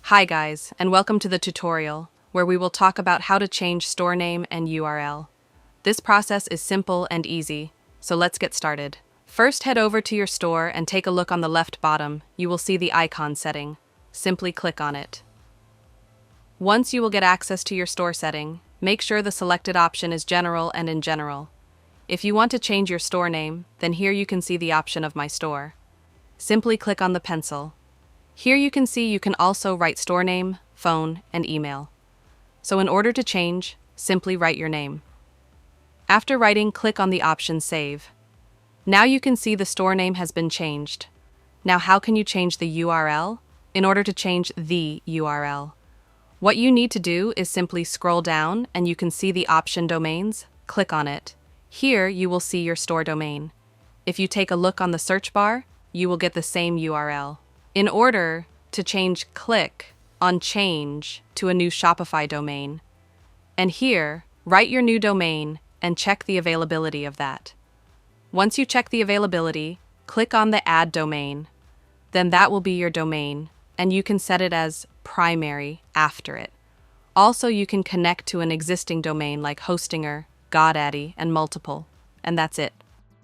Hi guys, and welcome to the tutorial, where we will talk about how to change store name and URL. This process is simple and easy, so let's get started. First, head over to your store and take a look on the left bottom. You will see the icon setting. Simply click on it. Once you will get access to your store setting, make sure the selected option is General and in General. If you want to change your store name, then here you can see the option of My Store. Simply click on the pencil. Here you can see you can also write store name, phone, and email. So in order to change, simply write your name. After writing, click on the option Save. Now you can see the store name has been changed. Now how can you change the URL? In order to change the URL, what you need to do is simply scroll down and you can see the option Domains. Click on it. Here you will see your store domain. If you take a look on the search bar, you will get the same URL. In order to change, click on Change to a new Shopify domain. And here, write your new domain and check the availability of that. Once you check the availability, click on the Add Domain. Then that will be your domain, and you can set it as primary after it. Also, you can connect to an existing domain like Hostinger, GoDaddy, and multiple. And that's it.